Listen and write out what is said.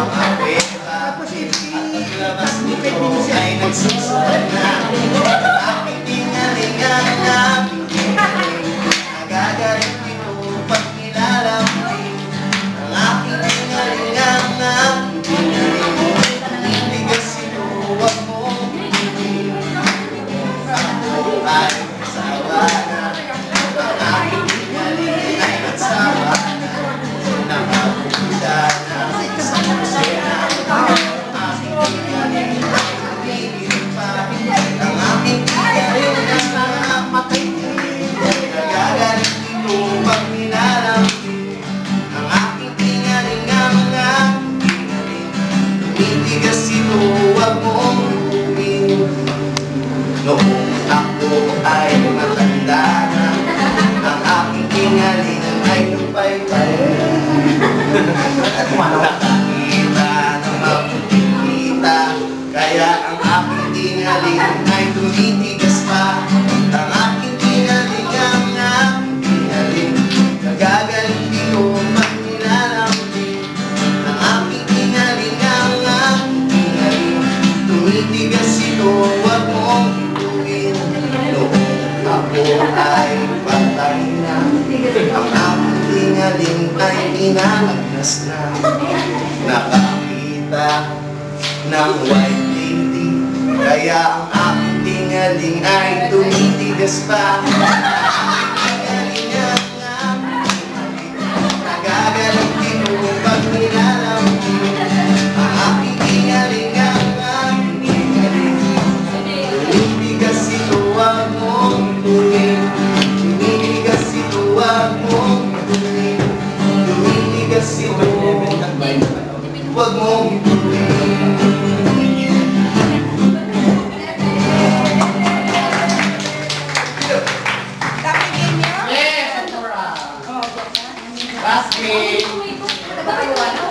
mga pera. Tapos Paglabas nito ay nagsusulat na aking tingalingan na nagagalit dito pag nilalambing ang aking tingalingan na tinitigas ito, huwag mong pilitin. Ako ay nagsawa na ang aking tingalingan ay nagsawa na nakapupunta na sa musena. Huwag mong lumin. Noong ako ay matanda na, ang aking tingaling ay lupay-pay. Nakakita ng mabuting kita, kaya ang aking tingaling ay tumitigas pa. Ang aking tingaling ang aking tingaling, nagagaling dito pag nilalambing. Ang aking tingaling ang aking tingaling, tumitigas ito, huwag mong ituin. Noong ako ay patay na, ang aking tingaling ay inalagnas na. Nakakita ng white lady, kaya ang aking tingaling ay tumitigas pa. Ang tingaling ang aking tingaling, nagagaling dito pag nilalambing. Ang aking tingaling ang aking tingaling, tumitigas ito, huwag mong ituin. Tumitigas ito, huwag mong ituin. Tumitigas ito, huwag mong ituin. Yes, Nora. Last game.